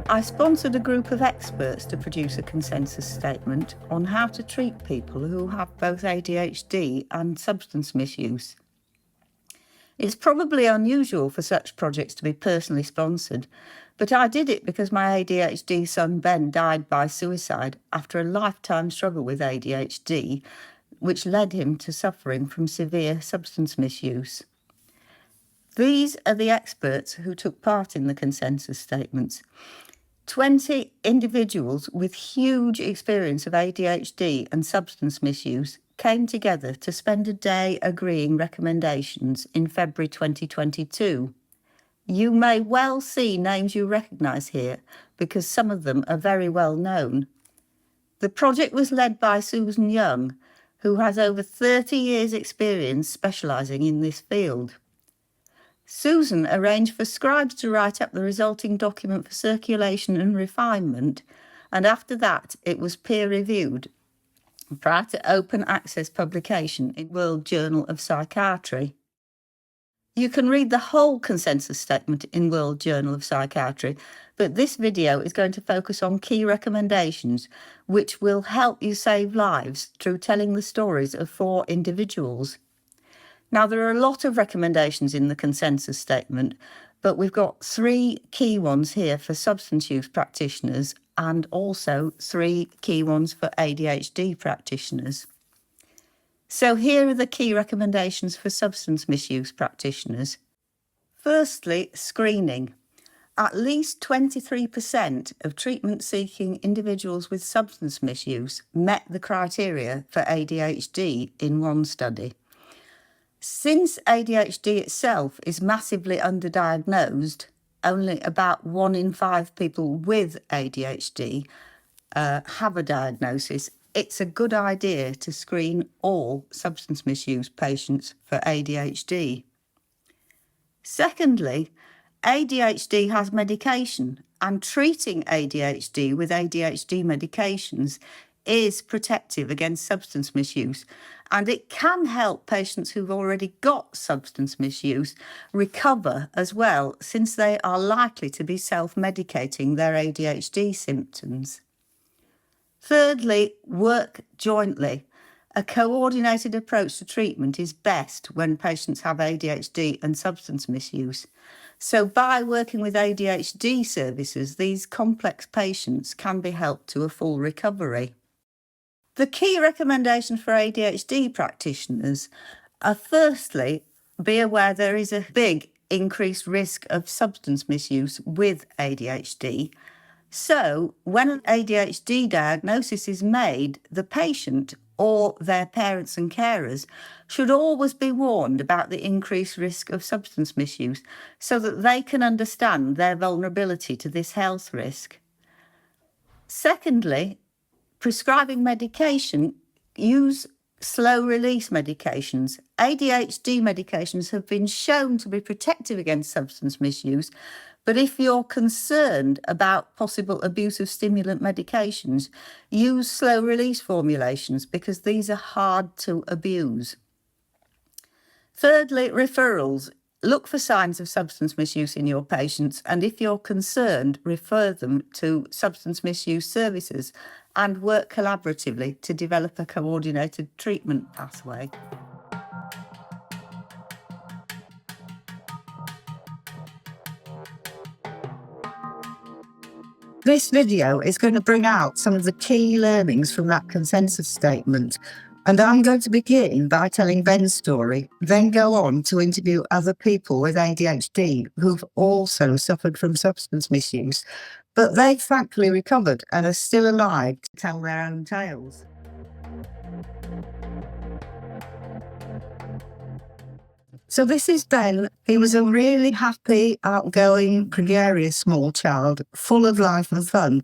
I sponsored a group of experts to produce a consensus statement on how to treat people who have both ADHD and substance misuse. It's probably unusual for such projects to be personally sponsored, but I did it because my ADHD son Ben died by suicide after a lifetime struggle with ADHD, which led him to suffering from severe substance misuse. These are the experts who took part in the consensus statements. 20 individuals with huge experience of ADHD and substance misuse came together to spend a day agreeing recommendations in February 2022. You may well see names you recognise here because some of them are very well known. The project was led by Susan Young, who has over 30 years' experience specialising in this field. Susan arranged for scribes to write up the resulting document for circulation and refinement, and after that it was peer-reviewed prior to open access publication in World Journal of Psychiatry. You can read the whole consensus statement in World Journal of Psychiatry, but this video is going to focus on key recommendations which will help you save lives through telling the stories of 4 individuals. Now, there are a lot of recommendations in the consensus statement, but we've got 3 key ones here for substance use practitioners and also 3 key ones for ADHD practitioners. So here are the key recommendations for substance misuse practitioners. Firstly, screening. At least 23% of treatment-seeking individuals with substance misuse met the criteria for ADHD in one study. Since ADHD itself is massively underdiagnosed, only about 1 in 5 people with ADHD have a diagnosis, it's a good idea to screen all substance misuse patients for ADHD. Secondly, ADHD has medication, and treating ADHD with ADHD medications is protective against substance misuse, and it can help patients who've already got substance misuse recover as well, since they are likely to be self-medicating their ADHD symptoms. Thirdly, work jointly. A coordinated approach to treatment is best when patients have ADHD and substance misuse. So by working with ADHD services, these complex patients can be helped to a full recovery. The key recommendations for ADHD practitioners are, firstly, be aware there is a big increased risk of substance misuse with ADHD. So when an ADHD diagnosis is made, the patient or their parents and carers should always be warned about the increased risk of substance misuse so that they can understand their vulnerability to this health risk. Secondly, prescribing medication, use slow-release medications. ADHD medications have been shown to be protective against substance misuse, but if you're concerned about possible abuse of stimulant medications, use slow-release formulations because these are hard to abuse. Thirdly, referrals. Look for signs of substance misuse in your patients, and if you're concerned, refer them to substance misuse services and work collaboratively to develop a coordinated treatment pathway. This video is going to bring out some of the key learnings from that consensus statement. And I'm going to begin by telling Ben's story, then go on to interview other people with ADHD who've also suffered from substance misuse, but they've thankfully recovered and are still alive to tell their own tales. So this is Ben. He was a really happy, outgoing, gregarious small child, full of life and fun.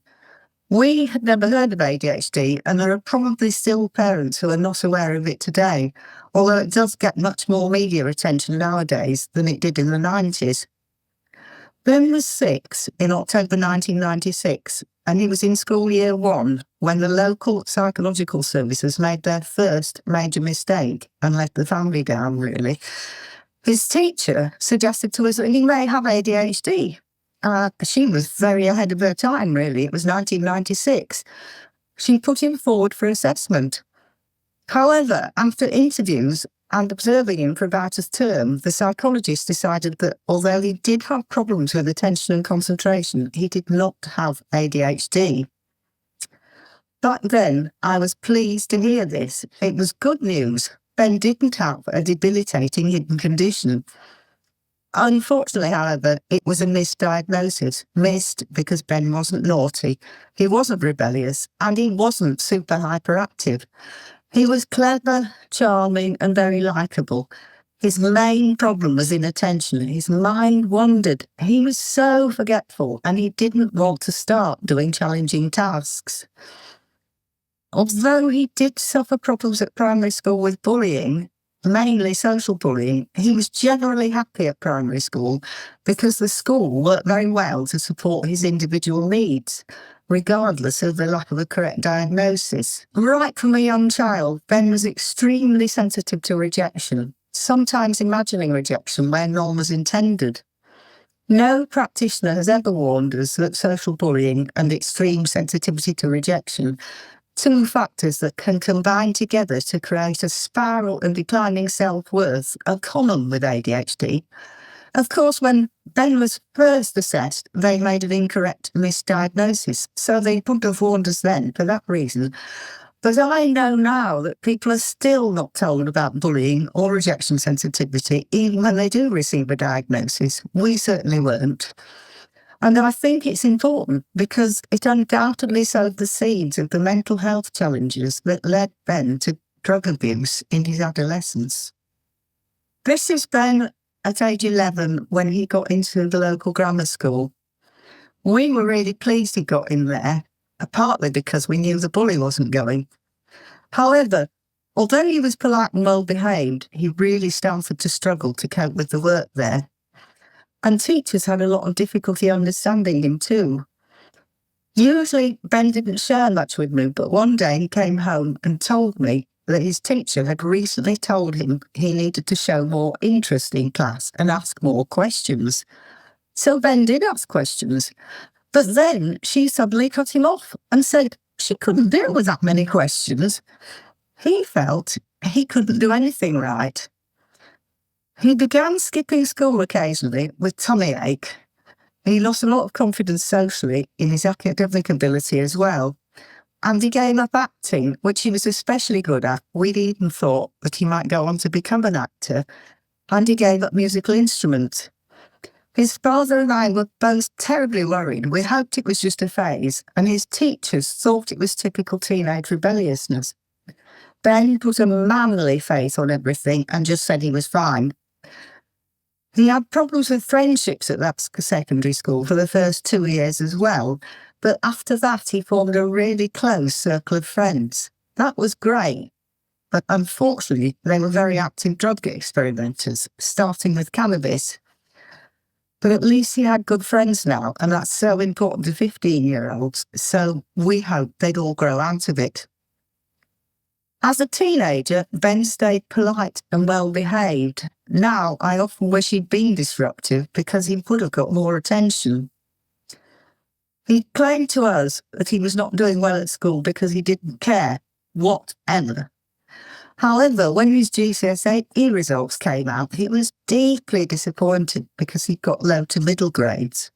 We had never heard of ADHD, and there are probably still parents who are not aware of it today, although it does get much more media attention nowadays than it did in the 90s. Ben was 6 in October 1996, and he was in school year 1 when the local psychological services made their first major mistake and let the family down, really. His teacher suggested to us that he may have ADHD. She was very ahead of her time, really. It was 1996. She put him forward for assessment. However, after interviews and observing him for about a term, the psychologist decided that although he did have problems with attention and concentration, he did not have ADHD. Back then, I was pleased to hear this. It was good news. Ben didn't have a debilitating hidden condition. Unfortunately, however, it was a misdiagnosis. Missed because Ben wasn't naughty, he wasn't rebellious, and he wasn't super hyperactive. He was clever, charming, and very likeable. His main problem was inattention. His mind wandered. He was so forgetful, and he didn't want to start doing challenging tasks. Although he did suffer problems at primary school with bullying, mainly social bullying, he was generally happy at primary school because the school worked very well to support his individual needs, regardless of the lack of a correct diagnosis. Right from a young child, Ben was extremely sensitive to rejection, sometimes imagining rejection where none was intended. No practitioner has ever warned us that social bullying and extreme sensitivity to rejection, two factors that can combine together to create a spiral and declining self-worth, are common with ADHD. Of course, when Ben was first assessed, they made an incorrect misdiagnosis, so they couldn't have warned us then for that reason. But I know now that people are still not told about bullying or rejection sensitivity, even when they do receive a diagnosis. We certainly weren't. And I think it's important because it undoubtedly sowed the seeds of the mental health challenges that led Ben to drug abuse in his adolescence. This is Ben at age 11 when he got into the local grammar school. We were really pleased he got in there, partly because we knew the bully wasn't going. However, although he was polite and well-behaved, he really started to struggle to cope with the work there. And teachers had a lot of difficulty understanding him too. Usually, Ben didn't share much with me, but one day he came home and told me that his teacher had recently told him he needed to show more interest in class and ask more questions. So Ben did ask questions, but then she suddenly cut him off and said she couldn't deal with that many questions. He felt he couldn't do anything right. He began skipping school occasionally with tummy ache. He lost a lot of confidence socially in his academic ability as well. And he gave up acting, which he was especially good at. We'd even thought that he might go on to become an actor. And he gave up musical instruments. His father and I were both terribly worried. We hoped it was just a phase, and his teachers thought it was typical teenage rebelliousness. Ben put a manly face on everything and just said he was fine. He had problems with friendships at that secondary school for the first 2 years as well, but after that he formed a really close circle of friends. That was great, but unfortunately they were very active drug experimenters, starting with cannabis. But at least he had good friends now, and that's so important to 15-year-olds, so we hope they'd all grow out of it. As a teenager, Ben stayed polite and well-behaved. Now, I often wish he'd been disruptive because he would have got more attention. He claimed to us that he was not doing well at school because he didn't care, whatever. However, when his GCSE results came out, he was deeply disappointed because he got low to middle grades.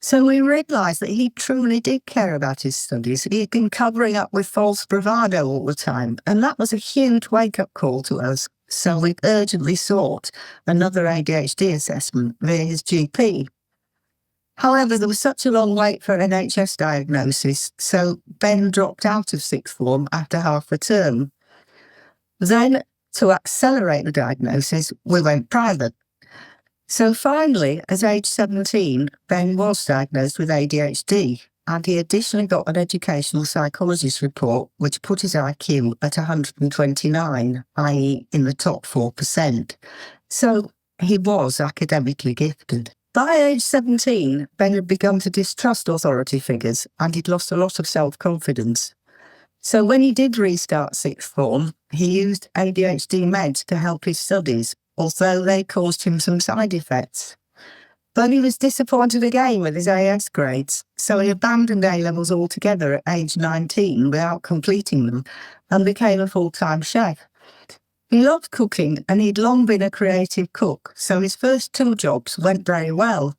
So we realised that he truly did care about his studies. He had been covering up with false bravado all the time, and that was a huge wake-up call to us. So we urgently sought another ADHD assessment via his GP. However, there was such a long wait for an NHS diagnosis, so Ben dropped out of sixth form after half a term. Then, to accelerate the diagnosis, we went private. So finally, at age 17, Ben was diagnosed with ADHD, and he additionally got an educational psychologist report which put his IQ at 129, i.e. in the top 4%. So he was academically gifted. By age 17, Ben had begun to distrust authority figures, and he'd lost a lot of self-confidence. So when he did restart sixth form, he used ADHD meds to help his studies, although they caused him some side effects. But he was disappointed again with his AS grades, so he abandoned A-levels altogether at age 19 without completing them and became a full-time chef. He loved cooking and he'd long been a creative cook, so his first 2 jobs went very well.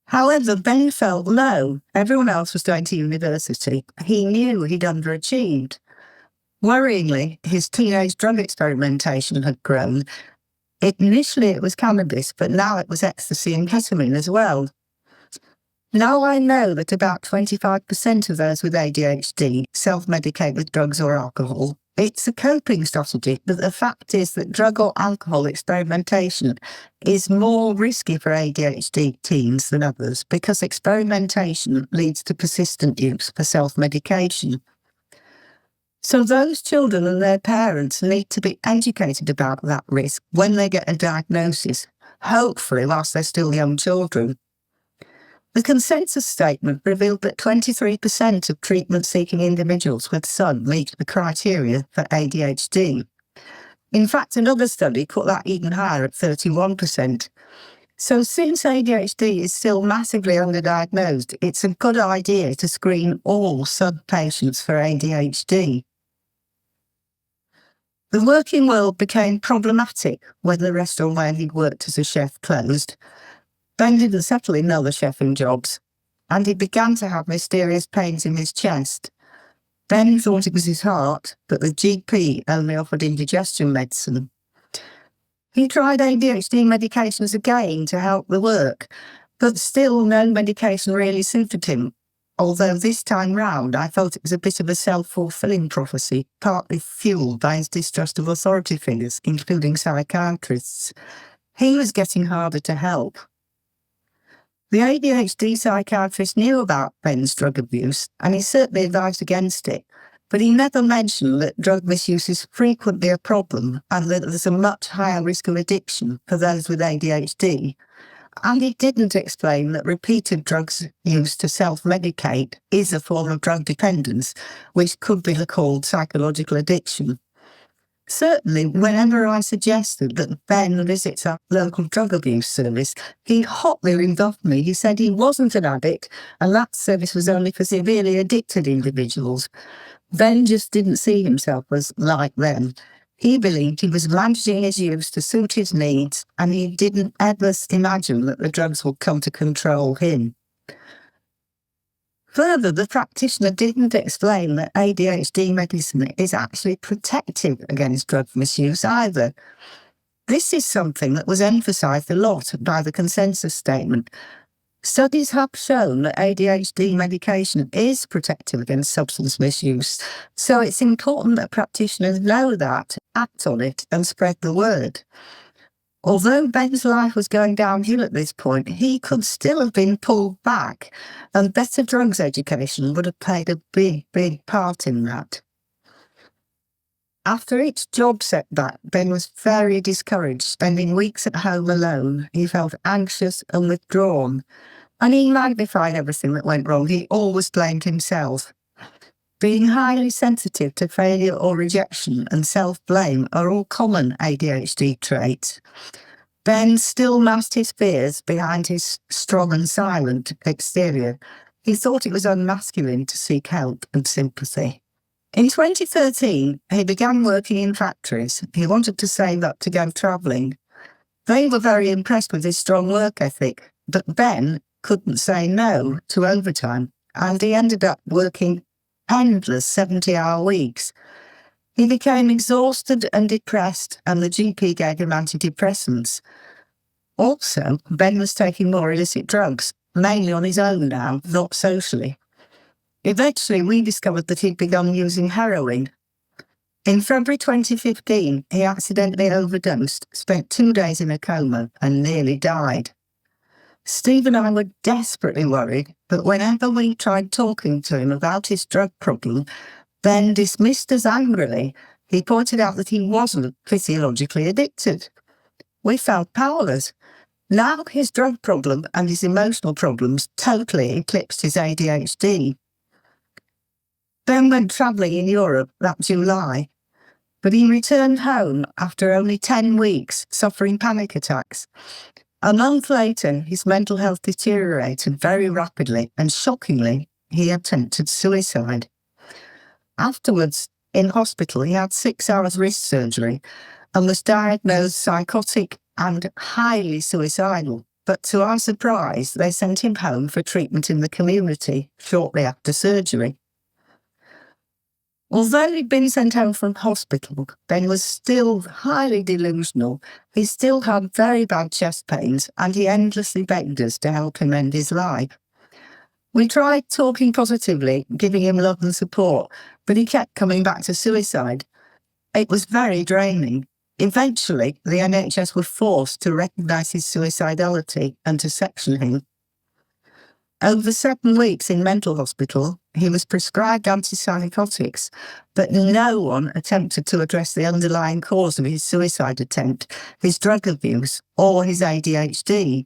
However, Ben felt low. Everyone else was going to university. He knew he'd underachieved. Worryingly, his teenage drug experimentation had grown. Initially it was cannabis, but now it was ecstasy and ketamine as well. Now I know that about 25% of those with ADHD self-medicate with drugs or alcohol. It's a coping strategy, but the fact is that drug or alcohol experimentation is more risky for ADHD teens than others because experimentation leads to persistent use for self-medication. So those children and their parents need to be educated about that risk when they get a diagnosis, hopefully whilst they're still young children. The consensus statement revealed that 23% of treatment-seeking individuals with SUN meet the criteria for ADHD. In fact, another study put that even higher at 31%. So since ADHD is still massively underdiagnosed, it's a good idea to screen all SUN patients for ADHD. The working world became problematic when the restaurant where he'd worked as a chef closed. Ben didn't settle in other chefing jobs, and he began to have mysterious pains in his chest. Ben thought it was his heart, but the GP only offered indigestion medicine. He tried ADHD medications again to help the work, but still no medication really suited him. Although this time round I felt it was a bit of a self-fulfilling prophecy, partly fueled by his distrust of authority figures, including psychiatrists. He was getting harder to help. The ADHD psychiatrist knew about Ben's drug abuse, and he certainly advised against it, but he never mentioned that drug misuse is frequently a problem and that there's a much higher risk of addiction for those with ADHD. And he didn't explain that repeated drugs used to self-medicate is a form of drug dependence, which could be called psychological addiction. Certainly, whenever I suggested that Ben visits our local drug abuse service, he hotly rebuffed me. He said he wasn't an addict and that service was only for severely addicted individuals. Ben just didn't see himself as like them. He believed he was managing his use to suit his needs, and he didn't ever imagine that the drugs would come to control him. Further, the practitioner didn't explain that ADHD medicine is actually protective against drug misuse either. This is something that was emphasised a lot by the consensus statement. Studies have shown that ADHD medication is protective against substance misuse, so it's important that practitioners know that, act on it, and spread the word. Although Ben's life was going downhill at this point, he could still have been pulled back, and better drugs education would have played a big part in that. After each job setback, Ben was very discouraged, spending weeks at home alone. He felt anxious and withdrawn, and he magnified everything that went wrong. He always blamed himself. Being highly sensitive to failure or rejection and self-blame are all common ADHD traits. Ben still masked his fears behind his strong and silent exterior. He thought it was unmasculine to seek help and sympathy. In 2013, he began working in factories. He wanted to save up to go travelling. They were very impressed with his strong work ethic, but Ben couldn't say no to overtime, and he ended up working endless 70-hour weeks. He became exhausted and depressed, and the GP gave him antidepressants. Also, Ben was taking more illicit drugs, mainly on his own now, not socially. Eventually, we discovered that he'd begun using heroin. In February 2015, he accidentally overdosed, spent 2 days in a coma, and nearly died. Steve and I were desperately worried, but whenever we tried talking to him about his drug problem, Ben dismissed us angrily. He pointed out that he wasn't physiologically addicted. We felt powerless. Now his drug problem and his emotional problems totally eclipsed his ADHD. Ben went travelling in Europe that July, but he returned home after only 10 weeks, suffering panic attacks. A month later, his mental health deteriorated very rapidly, and shockingly, he attempted suicide. Afterwards, in hospital, he had 6 hours wrist surgery and was diagnosed psychotic and highly suicidal. But to our surprise, they sent him home for treatment in the community shortly after surgery. Although he'd been sent home from hospital, Ben was still highly delusional. He still had very bad chest pains, and he endlessly begged us to help him end his life. We tried talking positively, giving him love and support, but he kept coming back to suicide. It was very draining. Eventually, the NHS were forced to recognise his suicidality and to section him. Over 7 weeks in mental hospital, he was prescribed antipsychotics, but no one attempted to address the underlying cause of his suicide attempt, his drug abuse, or his ADHD.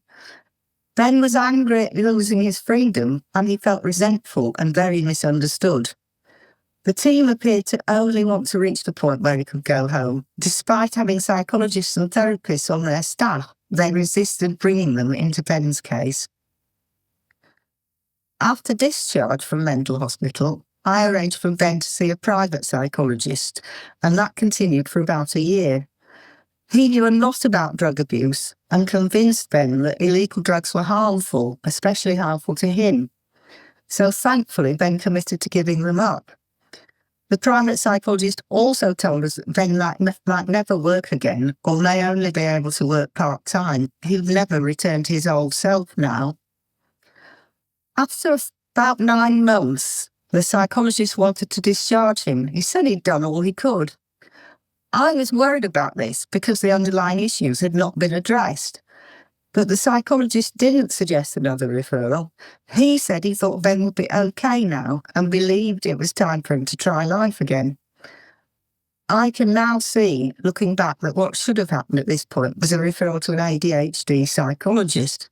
Ben was angry at losing his freedom, and he felt resentful and very misunderstood. The team appeared to only want to reach the point where he could go home. Despite having psychologists and therapists on their staff, they resisted bringing them into Ben's case. After discharge from mental hospital, I arranged for Ben to see a private psychologist, and that continued for about a year. He knew a lot about drug abuse and convinced Ben that illegal drugs were harmful, especially harmful to him. So thankfully, Ben committed to giving them up. The private psychologist also told us that Ben might never work again, or may only be able to work part-time. He'd never return to his old self now. After about 9 months, the psychologist wanted to discharge him. He said he'd done all he could. I was worried about this because the underlying issues had not been addressed. But the psychologist didn't suggest another referral. He said he thought Ben would be okay now and believed it was time for him to try life again. I can now see, looking back, that what should have happened at this point was a referral to an ADHD psychologist.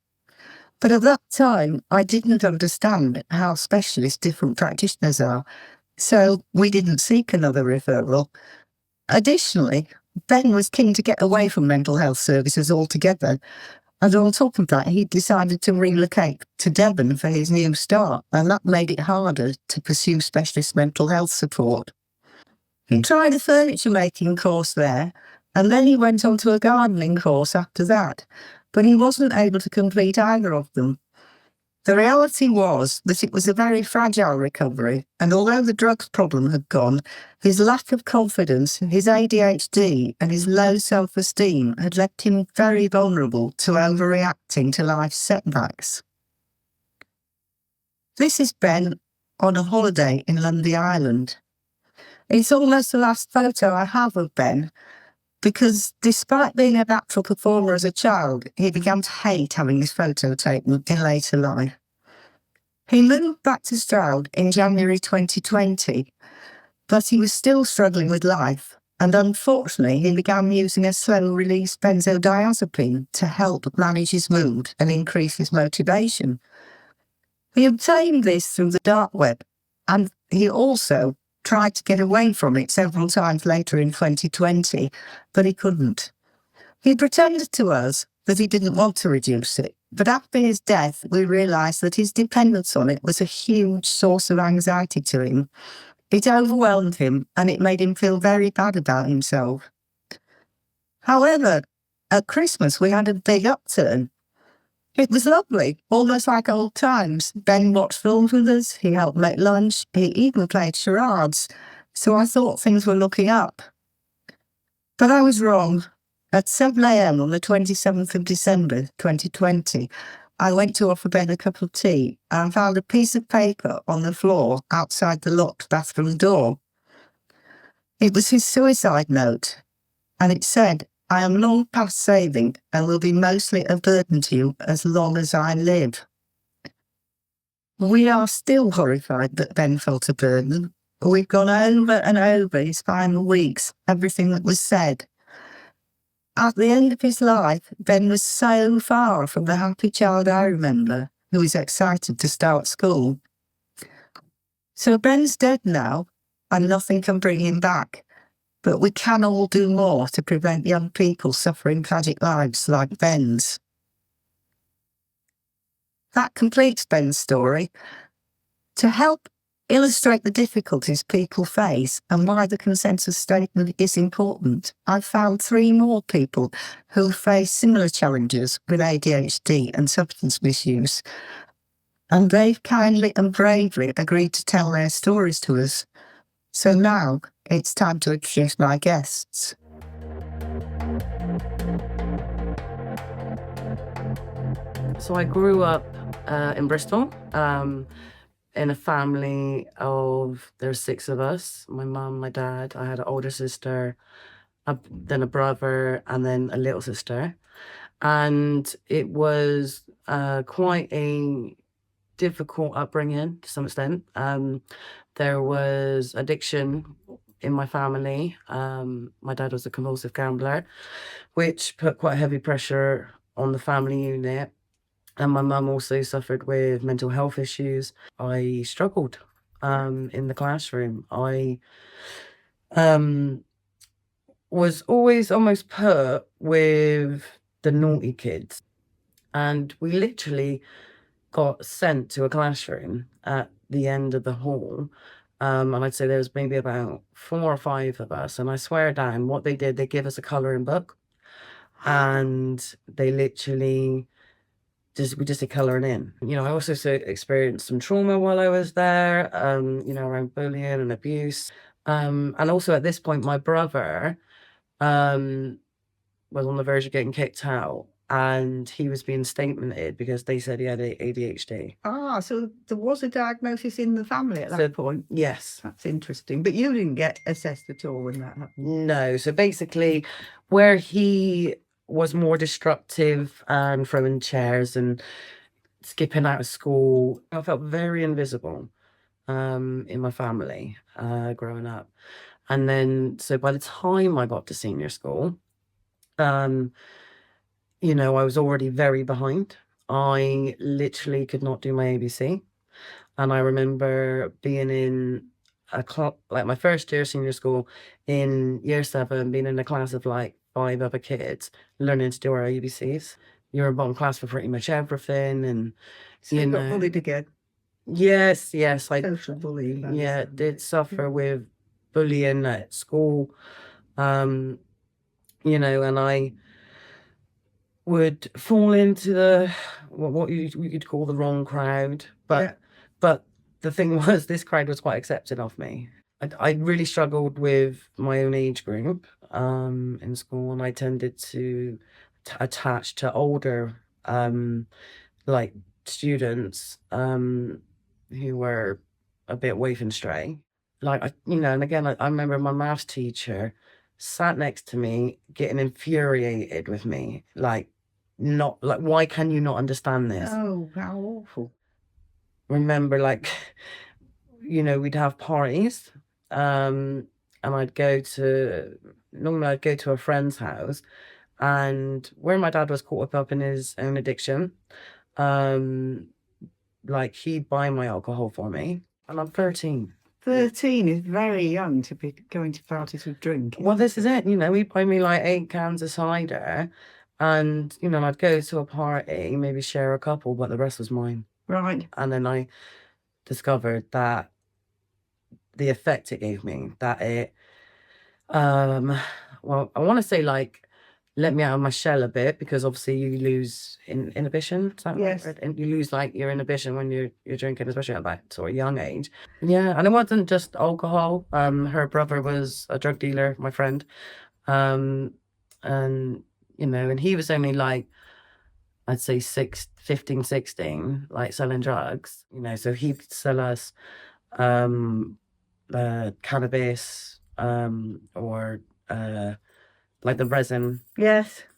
But at that time, I didn't understand how specialist different practitioners are, so we didn't seek another referral. Additionally, Ben was keen to get away from mental health services altogether, and on top of that, he decided to relocate to Devon for his new start, and that made it harder to pursue specialist mental health support. He tried a furniture making course there, and then he went on to a gardening course after that, but he wasn't able to complete either of them. The reality was that it was a very fragile recovery, and although the drugs problem had gone, his lack of confidence, his ADHD and his low self-esteem had left him very vulnerable to overreacting to life's setbacks. This is Ben on a holiday in Lundy Island. It's almost the last photo I have of Ben, because despite being a natural performer as a child, he began to hate having his photo taken in later life. He moved back to Stroud in January 2020, but he was still struggling with life, and unfortunately he began using a slow-release benzodiazepine to help manage his mood and increase his motivation. He obtained this through the dark web, and he also tried to get away from it several times later in 2020, but he couldn't. He pretended to us that he didn't want to reduce it, but after his death, we realised that his dependence on it was a huge source of anxiety to him. It overwhelmed him, and it made him feel very bad about himself. However, at Christmas, we had a big upturn. It was lovely, almost like old times. Ben watched films with us, he helped make lunch, he even played charades, so I thought things were looking up. But I was wrong. At 7 a.m. on the 27th of December 2020, I went to offer Ben a cup of tea and found a piece of paper on the floor outside the locked bathroom door. It was his suicide note, and it said, "I am long past saving and will be mostly a burden to you as long as I live." We are still horrified that Ben felt a burden. We've gone over and over his final weeks, everything that was said. At the end of his life, Ben was so far from the happy child I remember, who was excited to start school. So Ben's dead now, and nothing can bring him back. But we can all do more to prevent young people suffering tragic lives like Ben's. That completes Ben's story. To help illustrate the difficulties people face and why the consensus statement is important, I've found 3 more people who face similar challenges with ADHD and substance misuse. And they've kindly and bravely agreed to tell their stories to us. So now it's time to introduce my guests. So I grew up in Bristol, in a family there's 6 of us. My mum, my dad, I had an older sister, then a brother, and then a little sister. And it was quite a difficult upbringing to some extent. There was addiction in my family. My dad was a compulsive gambler, which put quite heavy pressure on the family unit. And my mum also suffered with mental health issues. I struggled in the classroom. I was always almost put with the naughty kids. And we literally got sent to a classroom at the end of the hall. And I'd say there was maybe about 4 or 5 of us. And I swear down, what they did, they gave us a colouring book. And they literally we just did colouring in. You know, I also experienced some trauma while I was there, you know, around bullying and abuse. And also at this point, my brother was on the verge of getting kicked out, and he was being statemented because they said he had ADHD. Ah, so there was a diagnosis in the family at that point? Yes. That's interesting. But you didn't get assessed at all when that happened? No. So basically, where he was more destructive and throwing chairs and skipping out of school, I felt very invisible in my family growing up. And then, so by the time I got to senior school, you know, I was already very behind. I literally could not do my ABC. And I remember being in like my first year of senior school in year 7, being in a class of like 5 other kids learning to do our ABCs. You're in bottom class for pretty much everything, and so you got bullied again? Yes, social bullying. Yeah, did suffer with bullying at school, you know, and I would fall into the what you'd call the wrong crowd, but the thing was, this crowd was quite accepting of me. I really struggled with my own age group in school, and I tended to attach to older like students who were a bit waif and stray. Like, you know, and again, I remember my maths teacher sat next to me getting infuriated with me, like, not like, why can you not understand this? Oh, how awful. Remember, like, you know, we'd have parties, and normally I'd go to a friend's house, and where my dad was caught up in his own addiction, like, he'd buy my alcohol for me, and I'm 13. 13 is very young to be going to parties with drink. Well, this is it, you know, he'd buy me like 8 cans of cider, and, you know, I'd go to a party, maybe share a couple, but the rest was mine. Right. And then I discovered that the effect it gave me, that it, well, I want to say, like, let me out of my shell a bit, because obviously you lose inhibition. Is that yes. Right? And you lose like your inhibition when you're drinking, especially at that sort of young age. Yeah, and it wasn't just alcohol. Her brother was a drug dealer, my friend, and you know, and he was only like, I'd say 15, 16, like selling drugs. You know, so he'd sell us cannabis or like the resin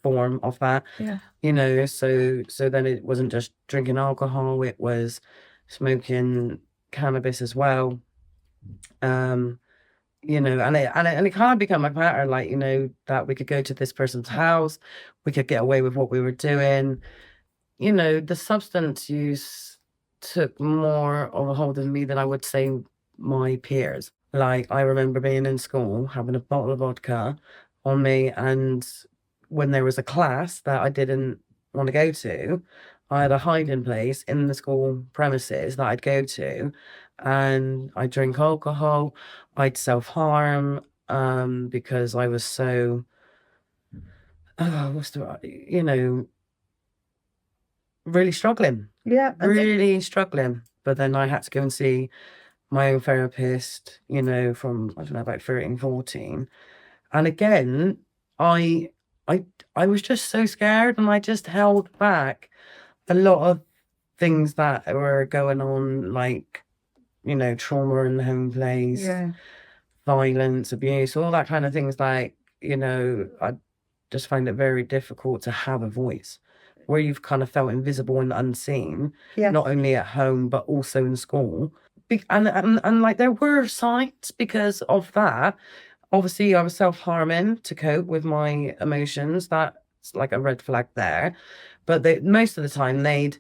form of that. Yeah. You know, so then it wasn't just drinking alcohol, it was smoking cannabis as well. You know, and it kind of became a pattern, like, you know, that we could go to this person's house, we could get away with what we were doing. You know, the substance use took more of a hold of me than I would say my peers. Like, I remember being in school, having a bottle of vodka on me, and when there was a class that I didn't want to go to, I had a hiding place in the school premises that I'd go to, and I'd drink alcohol, I'd self-harm, because I was so, really struggling. Yeah. Really struggling. But then I had to go and see my own therapist, from, I don't know, about 13, 14. And again, I I was just so scared, and I just held back a lot of things that were going on, like, trauma in the home place, Yeah. violence, abuse, all that kind of things. Like, I just find it very difficult to have a voice where you've kind of felt invisible and unseen, Yes. not only at home, but also in school. And like, there were signs because of that. Obviously, I was self-harming to cope with my emotions. That's like a red flag there. But most of the time, they'd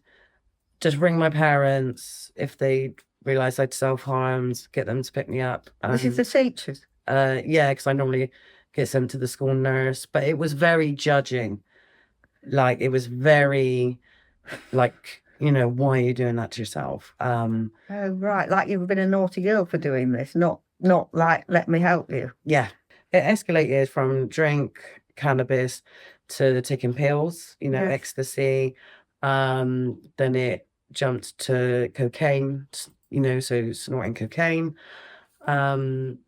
just ring my parents if they realised I'd self-harmed, get them to pick me up. This is the teachers. Yeah, because I normally get sent to the school nurse. But it was very judging. Like, it was very, like, why are you doing that to yourself? Oh, right. Like you've been a naughty girl for doing this, not like, let me help you. Yeah. It escalated from drink, cannabis, to taking pills, Yes. ecstasy. Then it jumped to cocaine, so snorting cocaine. And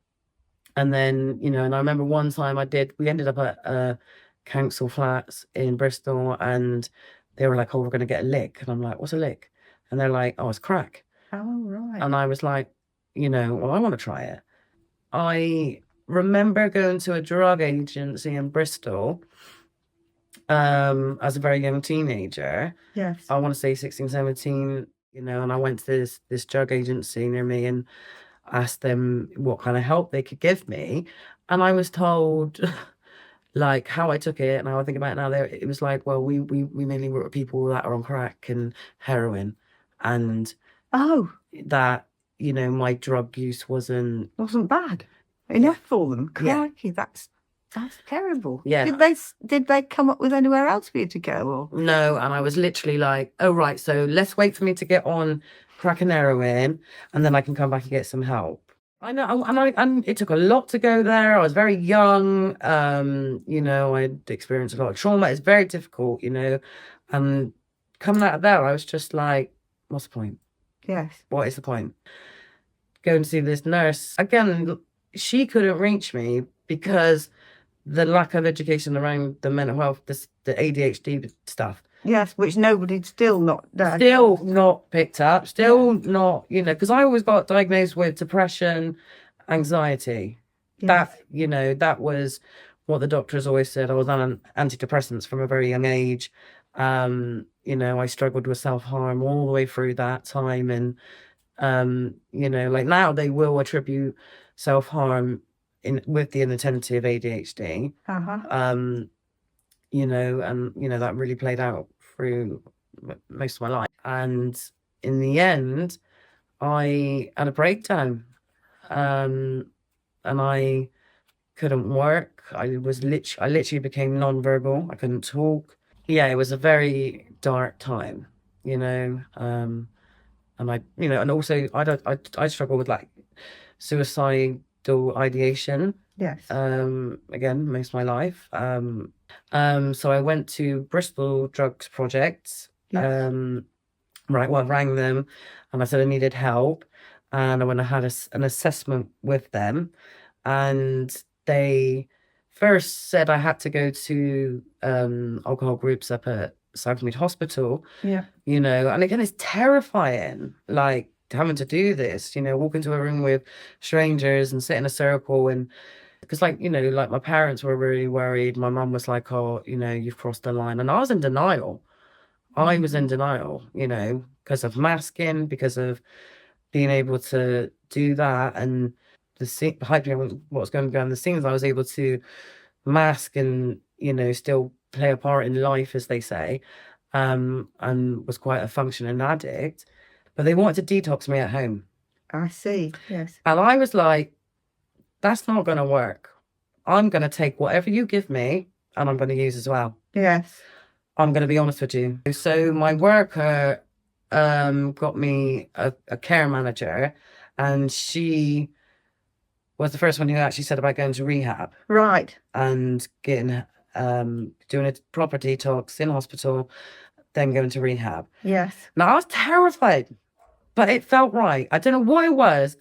then, and I remember one time we ended up at a council flats in Bristol, and they were like, oh, we're going to get a lick. And I'm like, what's a lick? And they're like, oh, it's crack. Oh, right. And I was like, well, I want to try it. I remember going to a drug agency in Bristol as a very young teenager. Yes. I want to say 16, 17, and I went to this drug agency near me and asked them what kind of help they could give me. And I was told, like, how I took it and how I think about it now, it was like, well, we mainly work with people that are on crack and heroin, and that, my drug use wasn't bad enough for them. Yeah. Crikey, that's terrible. Yeah. Did they come up with anywhere else for you to go? Or? No, and I was literally like, oh, right, so let's wait for me to get on crack and heroin, and then I can come back and get some help. I know, and it took a lot to go there. I was very young. I'd experienced a lot of trauma. It's very difficult, and coming out of there, I was just like, what's the point? Yes. What is the point? Going to see this nurse again. She couldn't reach me because the lack of education around the mental health, the ADHD stuff. Yes, which nobody's still not done. Still not picked up. Still not, because I always got diagnosed with depression, anxiety. Yes. That was what the doctors always said. I was on antidepressants from a very young age. I struggled with self-harm all the way through that time. And, like now they will attribute self-harm with the inattentive ADHD. Uh-huh. And, that really played out through most of my life. And in the end, I had a breakdown. And I couldn't work. I literally became non-verbal. I couldn't talk. Yeah, it was a very dark time, and I, and also I struggle with like suicidal ideation. Yes. Again, most of my life. So I went to Bristol Drugs Project. Yes. Right, well, I rang them and I said I needed help. And I went and had an assessment with them. And they first said I had to go to alcohol groups up at Southmead Hospital. Yeah. And again, it's terrifying, like, having to do this, walk into a room with strangers and sit in a circle. And because, like, like my parents were really worried. My mum was like, oh, you've crossed the line. And I was in denial. I was in denial, because of masking, because of being able to do that, and the hype what was going on in the scenes. I was able to mask and, still play a part in life, as they say, and was quite a functioning addict. But they wanted to detox me at home. I see, yes. And I was like, that's not going to work. I'm going to take whatever you give me and I'm going to use as well. Yes. I'm going to be honest with you. So my worker got me a care manager, and she was the first one who actually said about going to rehab Right. and getting doing a proper detox in hospital, then going to rehab. Yes. Now I was terrified, but it felt right. I don't know what it was.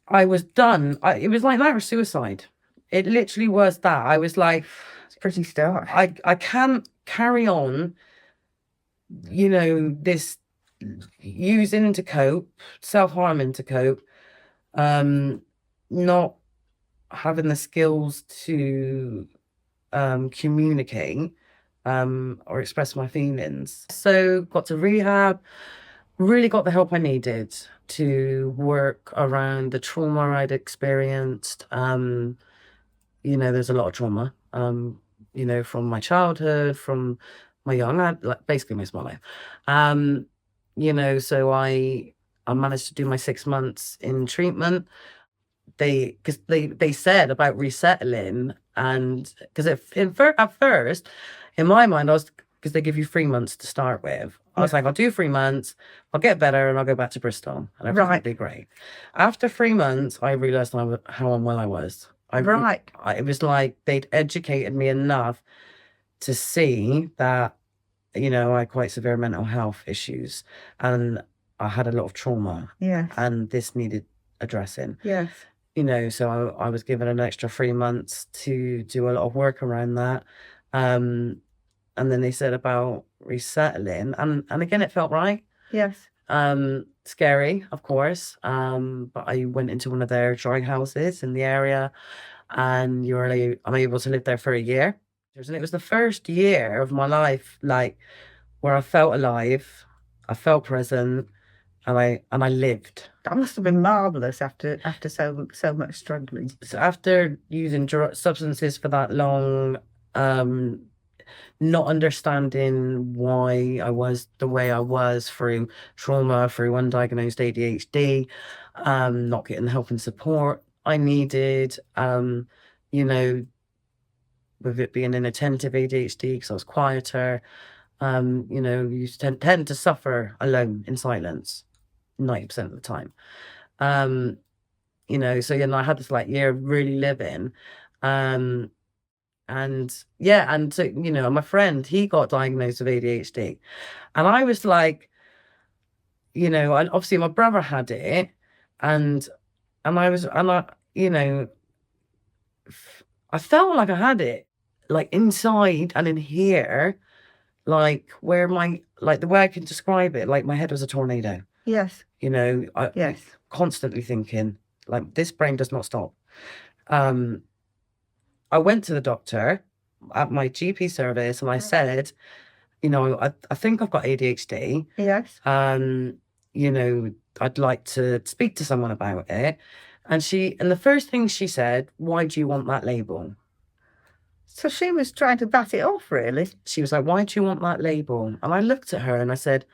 I was done. It was like that or suicide. It literally was that. I was like, It's pretty stark. I can't carry on, this using to cope, self-harming to cope, not having the skills to communicate or express my feelings. So got to rehab, really got the help I needed to work around the trauma I'd experienced. There's a lot of trauma, from my childhood, from my young, like basically most of my life. So I managed to do my 6 months in treatment. Because they said about resettling, and because at first, in my mind, because they give you 3 months to start with. I was like, I'll do 3 months, I'll get better, and I'll go back to Bristol, and everything will be great. After 3 months, I realised how unwell I was. It was like they'd educated me enough to see that, I had quite severe mental health issues, and I had a lot of trauma. Yes. And this needed addressing. Yes. So I was given an extra 3 months to do a lot of work around that. And then they said about resettling, and again, it felt right. Yes. Scary, of course. But I went into one of their dry houses in the area, and I'm able to live there for a year. And it was the first year of my life, like, where I felt alive, I felt present, and I lived. That must have been marvellous after so much struggling. So after using substances for that long, not understanding why I was the way I was through trauma, through undiagnosed ADHD, not getting the help and support I needed, with it being inattentive ADHD because I was quieter, you tend to suffer alone in silence 90% of the time. So I had this like year of really living. And so, my friend, he got diagnosed with ADHD. And I was like, and obviously my brother had it. And I felt like I had it, like inside and in here, like where the way I can describe it, like my head was a tornado. Yes. Yes. Constantly thinking, like, this brain does not stop. I went to the doctor at my GP service and I said, I think I've got ADHD. Yes. I'd like to speak to someone about it. And the first thing she said, why do you want that label? So she was trying to bat it off, really. She was like, why do you want that label? And I looked at her and I said,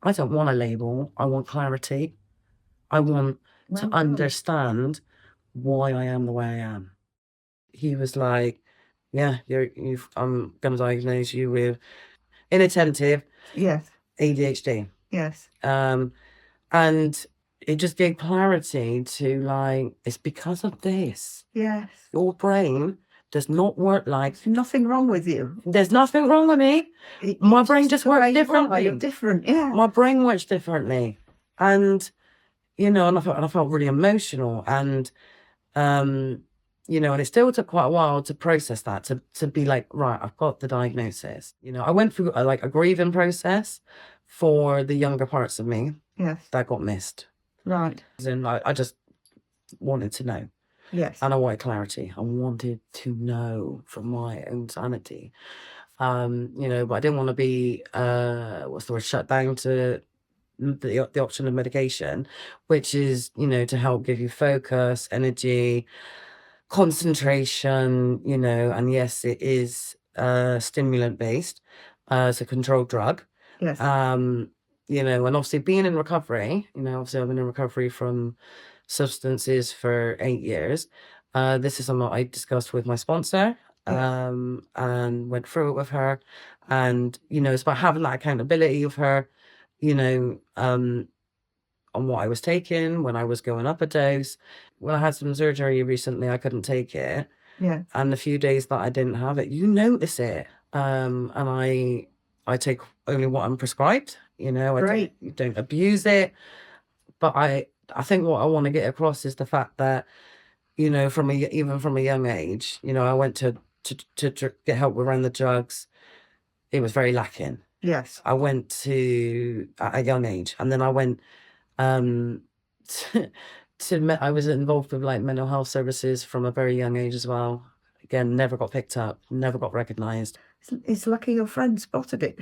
I don't want a label. I want clarity. I want to understand why I am the way I am. He was like, yeah, I'm going to diagnose you with inattentive. Yes. ADHD. Yes. And it just gave clarity to, like, it's because of this. Yes. Your brain does not work like... There's nothing wrong with you. There's nothing wrong with me. My brain just works differently. You're different, yeah. My brain works differently. And, and I felt really emotional. And, and it still took quite a while to process that, to be like, right, I've got the diagnosis. I went through a grieving process for the younger parts of me. Yes. That got missed. Right. And I just wanted to know. Yes. And I wanted clarity. I wanted to know for my own sanity. But I didn't want to be, shut down to the option of medication, which is, to help give you focus, energy, concentration, and yes, it is stimulant based. It's a controlled drug. Yes. And obviously being in recovery, obviously I've been in recovery from substances for 8 years. This is something I discussed with my sponsor, and went through it with her. And, you know, it's about having that accountability of her, you know, on what I was taking, when I was going up a dose. When I had some surgery recently, I couldn't take it. Yeah. And the few days that I didn't have it, you notice it. And I take only what I'm prescribed, you know, I don't abuse it. But I think what I want to get across is the fact that, you know, even from a young age, you know, I went to get help around the drugs. It was very lacking. Yes. I went to at a young age, and then I went I was involved with like mental health services from a very young age as well. Again, never got picked up, never got recognised. It's lucky your friend spotted it.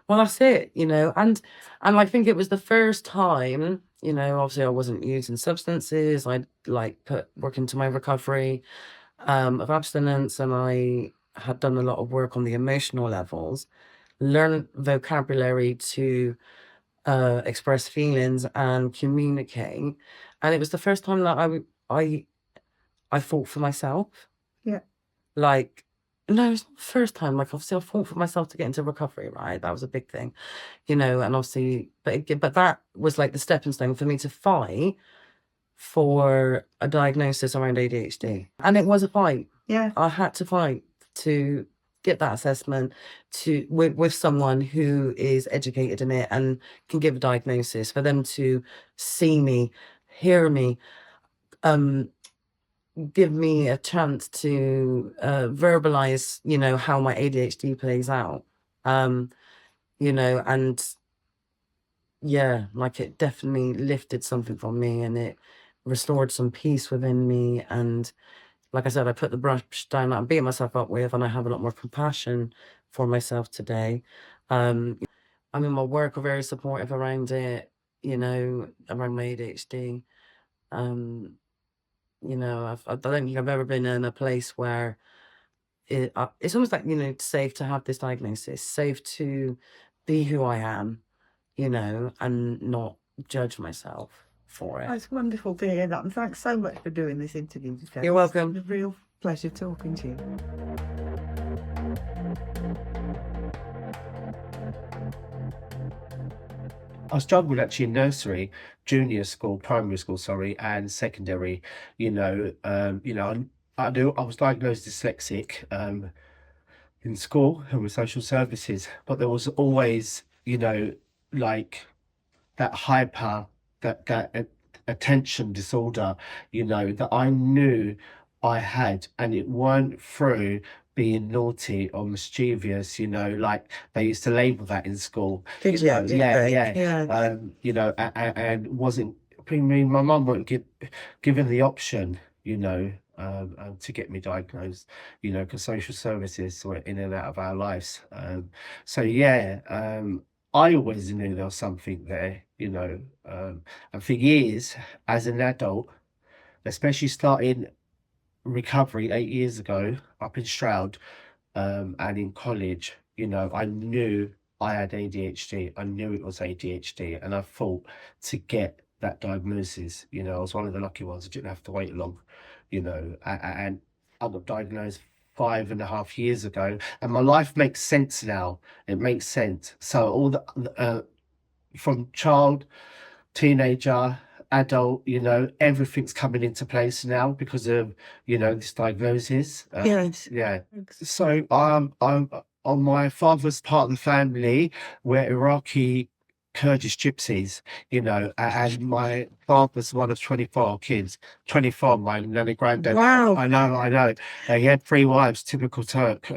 Well, that's it, you know, and I think it was the first time, you know, obviously I wasn't using substances. I'd like put work into my recovery of abstinence, and I had done a lot of work on the emotional levels, learn vocabulary to express feelings and communicate. And it was the first time that I fought for myself. Yeah. Like, no, it's not the first time. Like, obviously, I fought for myself to get into recovery, right? That was a big thing, you know. And obviously, but that was like the stepping stone for me to fight for a diagnosis around ADHD, and it was a fight. Yeah. I had to fight to get that assessment with someone who is educated in it and can give a diagnosis, for them to see me, hear me, give me a chance to verbalize, you know, how my ADHD plays out, you know, and yeah, like it definitely lifted something from me, and it restored some peace within me. And like I said, I put the brush down that I'm beating myself up with, and I have a lot more compassion for myself today. I mean, my work are very supportive around it, you know, around my ADHD. You know, I don't think I've ever been in a place where it's almost like, you know, safe to have this diagnosis, safe to be who I am, you know, and not judge myself for it. It's wonderful to hear that, and thanks so much for doing this interview today. You're welcome. It's a real pleasure talking to you. I struggled actually in nursery, primary school, sorry, and secondary. You know, I was diagnosed dyslexic in school and with social services, but there was always, you know, like that attention disorder, you know, that I knew I had, and it weren't through being naughty or mischievous, you know, like they used to label that in school. Did you know, you? yeah. You know, and wasn't. I mean, my mum wasn't given the option, you know, to get me diagnosed, you know, because social services were in and out of our lives. So yeah, I always knew there was something there, you know, and for years as an adult, especially starting recovery 8 years ago up in Stroud, and in college, you know, I knew I had ADHD. I knew it was ADHD, and I fought to get that diagnosis. You know, I was one of the lucky ones. I didn't have to wait long, you know, and I got diagnosed 5.5 years ago, and my life makes sense now. It makes sense. So all the from child, teenager, adult, you know, everything's coming into place now because of, you know, this diagnosis. Yes. Yeah. So I'm on my father's part of the family, we're Iraqi Kurdish gypsies, you know, and my father's one of 24 kids. 24, my nanny granddad. Wow. I know. He had 3 wives, typical Turk.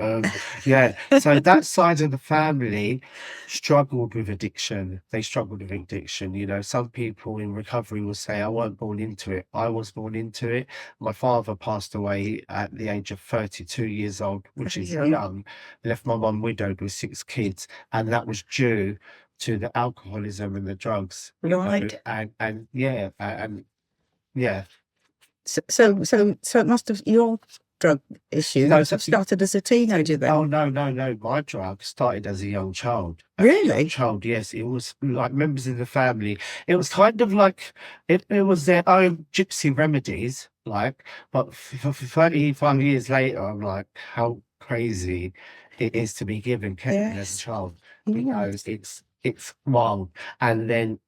Yeah. So that side of the family struggled with addiction. They struggled with addiction. You know, some people in recovery will say, I wasn't born into it. I was born into it. My father passed away at the age of 32 years old, which is young. Left my mum widowed with 6 kids. And that was due to the alcoholism and the drugs. Right. And yeah. So it must have, your drug issue must have started as a teenager then. Oh, no. My drug started as a young child. Really? Yes. It was like members of the family. It was kind of like, it was their own gypsy remedies, like, but for 35 years later, I'm like, how crazy it is to be given ketamine as a Yes. child. Yeah. Because it's wild. And then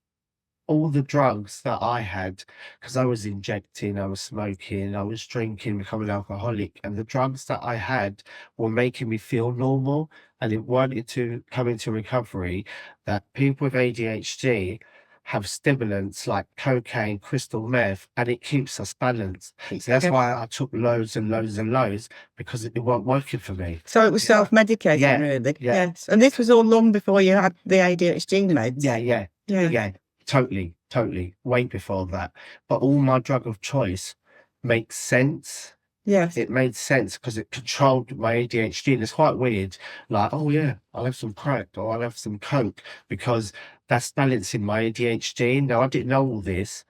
all the drugs that I had, because I was injecting, I was smoking, I was drinking, becoming an alcoholic, and the drugs that I had were making me feel normal. And it wanted to come into recovery that people with ADHD have stimulants like cocaine, crystal meth, and it keeps us balanced. So that's why I took loads and loads and loads, because it wasn't working for me. So it was self-medicating, Yeah, really. yeah. Yes. And this was all long before you had the ADHD meds. Yeah, totally. Way before that. But all my drug of choice makes sense. Yes. It made sense because it controlled my ADHD. And it's quite weird. Like, oh yeah, I'll have some crack or I'll have some coke because that's balancing my ADHD. Now, I didn't know all this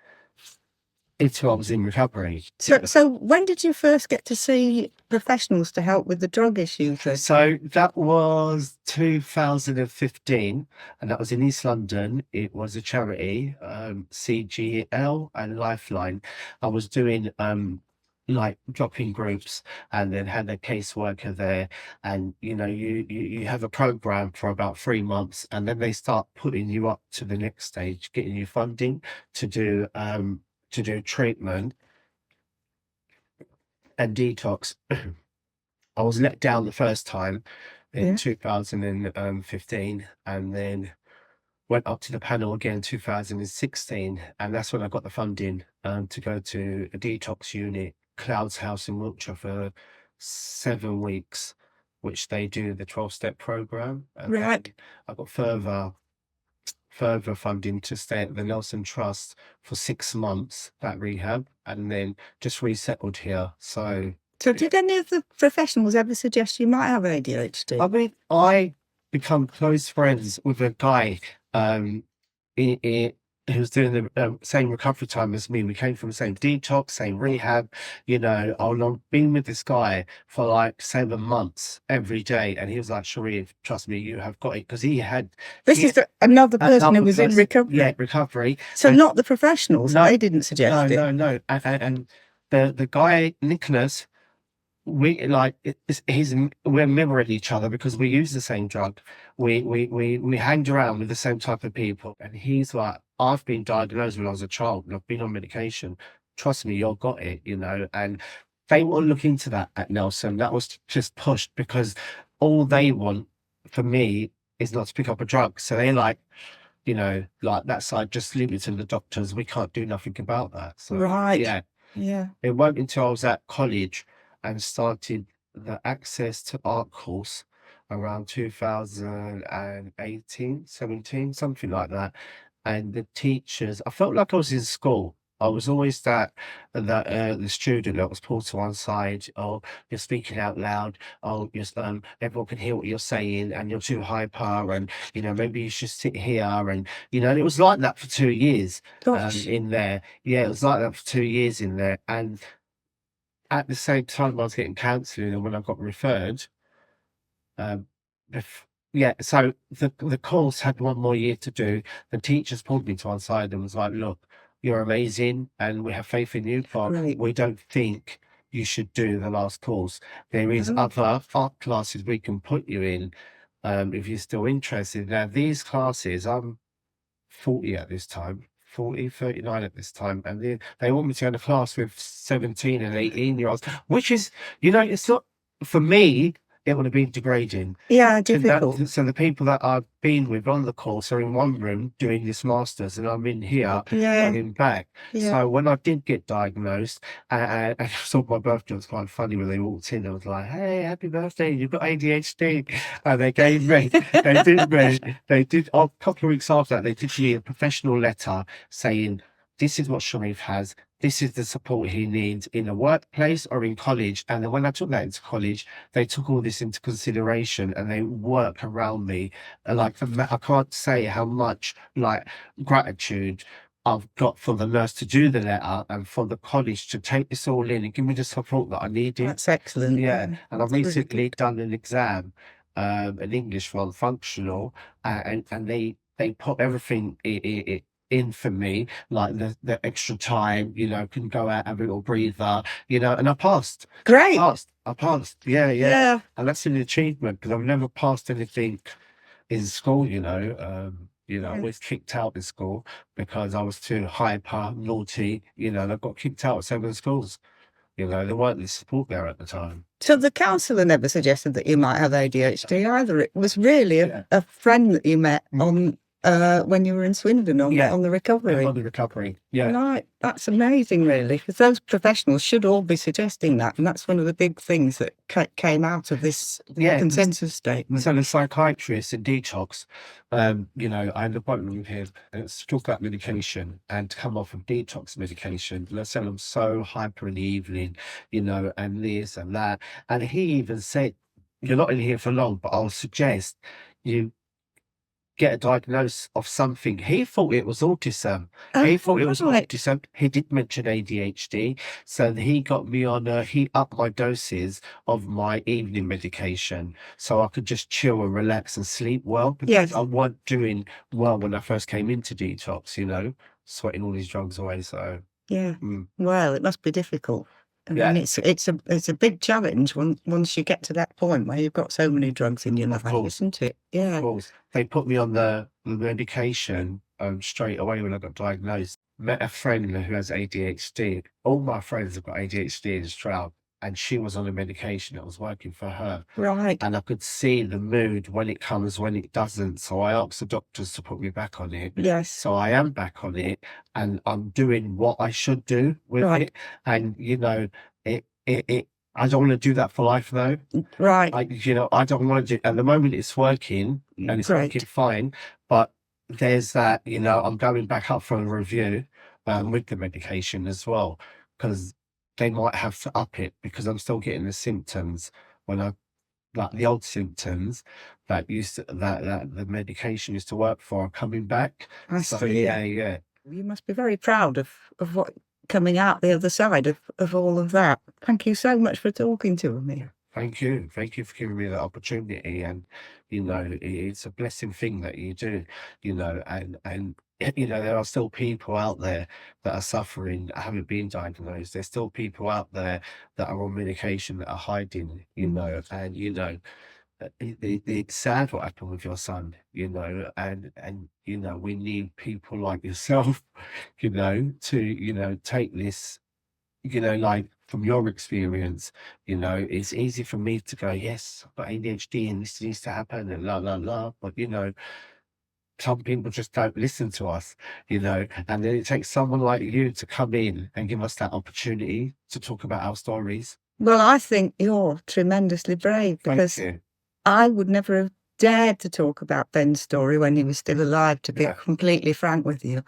until I was in recovery. So when did you first get to see professionals to help with the drug issues then? So that was 2015, and that was in East London. It was a charity, CGL and Lifeline. I was doing like drop-in groups, and then had a caseworker there, and you have a program for about 3 months, and then they start putting you up to the next stage, getting you funding to do treatment and detox. I was let down the first time in 2015, and then went up to the panel again in 2016, and that's when I got the funding to go to a detox unit, Clouds House in Wiltshire, for 7 weeks, which they do the 12-step program. And Right. I got further funding to stay at the Nelson Trust for 6 months, that rehab, and then just resettled here. So did any of the professionals ever suggest you might have ADHD? I mean, I become close friends with a guy who's doing the same recovery time as me. We came from the same detox, same rehab. I've been with this guy for like 7 months every day, and he was like, "Sharif, trust me, you have got it," because he had. This is another person who was in recovery. Yeah, recovery. So not the professionals. No, they didn't suggest it. No. And the guy Nicholas. We're mirroring each other because we use the same drug. We hang around with the same type of people. And he's like, "I've been diagnosed when I was a child and I've been on medication. Trust me, you've got it," and they will look into that at Nelson. That was just pushed because all they want for me is not to pick up a drug. So they like that side, just leave it to the doctors. We can't do nothing about that. So, Right. Yeah. It wasn't until I was at college and started the Access to Art course around 2018, 17, something like that. And the teachers, I felt like I was in school. I was always the student that was pulled to one side. "Oh, you're speaking out loud. Oh, everyone can hear what you're saying, and you're too hyper, and maybe you should sit here." And and it was like that for 2 years in there. Yeah, it was like that for 2 years in there. And at the same time, I was getting counselling, and when I got referred, so the course had 1 more year to do. The teachers pulled me to one side and was like, "Look, you're amazing, and we have faith in you, but we don't think you should do the last course. There is other art classes we can put you in, if you're still interested." Now, these classes, I'm 40 at this time. 39 at this time, and they want me to go to class with 17 and 18-year-olds, which is, it's not, for me, it would have been degrading. Yeah, difficult. So the people that I've been with on the course are in one room doing this master's, and I'm in here getting back. So when I did get diagnosed, and I saw my birthday, it was quite funny when they walked in. I was like, "Hey, happy birthday, you've got ADHD." And they gave me, they did, a couple of weeks after that, they did me a professional letter saying, "This is what Sharif has. This is the support he needs in a workplace or in college." And then when I took that into college, they took all this into consideration, and they work around me. Like, I can't say how much gratitude I've got for the nurse to do the letter, and for the college to take this all in and give me the support that I needed. That's excellent. Yeah. And I've recently done an exam, an English one, functional, and they put everything in for me, like the extra time, you know, can go out, have a little breather, you know, and I passed. Great. I passed. Yeah, yeah. Yeah. And that's an achievement because I've never passed anything in school, you know. I was kicked out in school because I was too hyper, naughty, you know, and I got kicked out of several schools. You know, there weren't any support there at the time. So the counsellor never suggested that you might have ADHD either. It was really a friend that you met on when you were in Swindon on the recovery. On the recovery, yeah. Right, that's amazing, really, because those professionals should all be suggesting that, and that's one of the big things that came out of this consensus statement. So the psychiatrist in detox, you know, I had an appointment with him and it's to talk about medication and to come off of detox medication. And I said I'm so hyper in the evening, you know, and this and that. And he even said, "You're not in here for long, but I'll suggest you get a diagnosis of something." He thought it was autism. He thought it was autism. He did mention ADHD. So he got me on, he upped my doses of my evening medication so I could just chill and relax and sleep well. Because I wasn't doing well when I first came into detox, you know, sweating all these drugs away. So, Well, it must be difficult. I mean, it's a big challenge once you get to that point where you've got so many drugs in your life, isn't it? Yeah. Of course. They put me on the medication straight away when I got diagnosed. Met a friend who has ADHD. All my friends have got ADHD in Stroud, and she was on a medication that was working for her. Right. And I could see the mood when it comes, when it doesn't. So I asked the doctors to put me back on it. Yes. So I am back on it, and I'm doing what I should do with it. And you know, I don't want to do that for life though. Right. You know, I don't want to do. At the moment, it's working and it's working fine. But there's that, you know, I'm going back up for a review with the medication as well, because they might have to up it because I'm still getting the symptoms like the old symptoms that the medication used to work for are coming back. I see. Yeah. You must be very proud of what coming out the other side of all of that. Thank you so much for talking to me. Thank you for giving me that opportunity, and you know, it's a blessing thing that you do, you know, and you know, there are still people out there that are suffering, that haven't been diagnosed. There's still people out there that are on medication that are hiding, you know, and you know, it's sad what happened with your son, you know, and you know, we need people like yourself, you know, to, you know, take this, you know, like from your experience, you know, it's easy for me to go, yes, I've got ADHD and this needs to happen and la la la, but you know, some people just don't listen to us, you know, and then it takes someone like you to come in and give us that opportunity to talk about our stories. Well, I think you're tremendously brave because I would never have dared to talk about Ben's story when he was still alive, to be completely frank with you.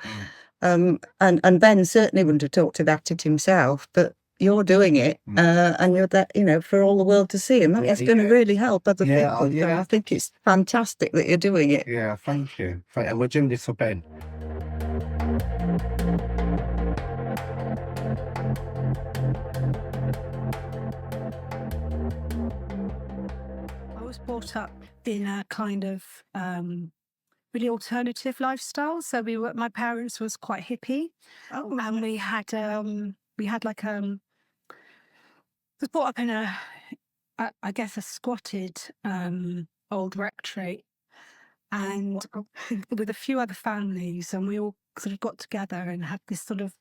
And Ben certainly wouldn't have talked about it himself, but you're doing it, and you're that, you know, for all the world to see, and that's going to really help other people. So I think it's fantastic that you're doing it. Yeah, thank you. And we're doing this for Ben. I was brought up in a kind of really alternative lifestyle. So my parents was quite hippie, and we had like was brought up in I guess a squatted old rectory, and with a few other families, and we all sort of got together and had this sort of,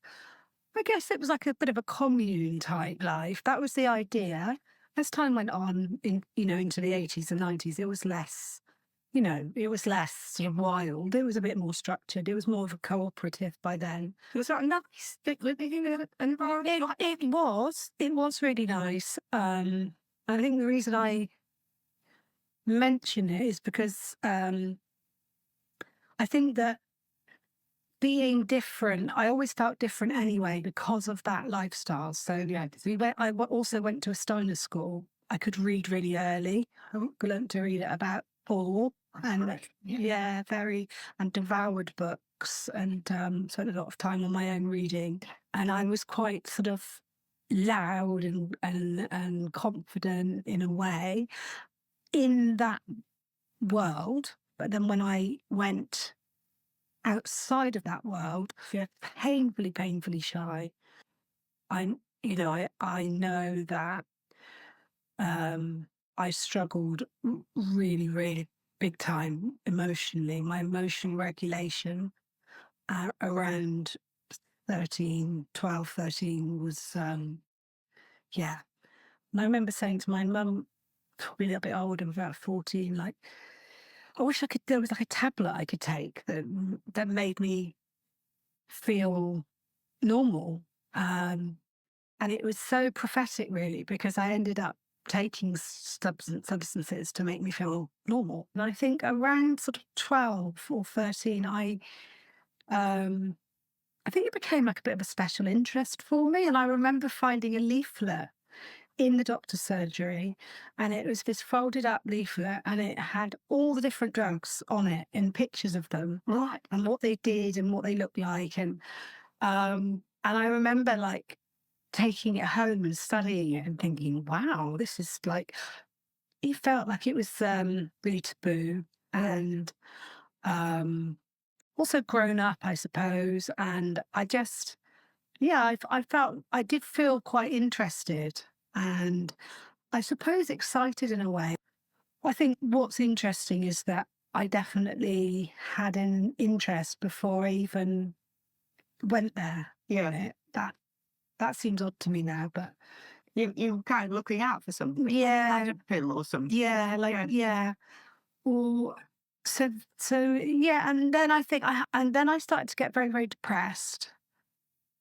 I guess it was like a bit of a commune type life. That was the idea. As time went on, into the 80s and 90s, it was less, it was less sort of wild. It was a bit more structured. It was more of a cooperative by then. It was like nice. It was really nice. I think the reason I mention it is because I think that being different, I always felt different anyway because of that lifestyle. So I also went to a Steiner school. I could read really early. I learned to read at about 4, and and devoured books, and spent a lot of time on my own reading. And I was quite sort of loud and confident in a way in that world. But then when I went outside of that world, painfully, painfully shy. I know that I struggled really, really big time emotionally. My emotion regulation around 12, 13 was, yeah. And I remember saying to my mum, probably a little bit older, about 14, like, I wish there was like a tablet I could take that made me feel normal. And it was so prophetic, really, because I ended up taking substances to make me feel normal. And I think around sort of 12 or 13, I think it became like a bit of a special interest for me. And I remember finding a leaflet in the doctor's surgery, and it was this folded up leaflet, and it had all the different drugs on it and pictures of them, right, and what they did and what they looked like. And I remember like taking it home and studying it and thinking, wow, this is like, it felt like it was really taboo and also grown up, I suppose. And I just, yeah, I did feel quite interested and I suppose excited in a way. I think what's interesting is that I definitely had an interest before I even went there. Yeah. That seems odd to me now, but You were kind of looking out for something. yeah, A pill or something. yeah, like yeah. Or so yeah, and then I think and then I started to get very, very depressed.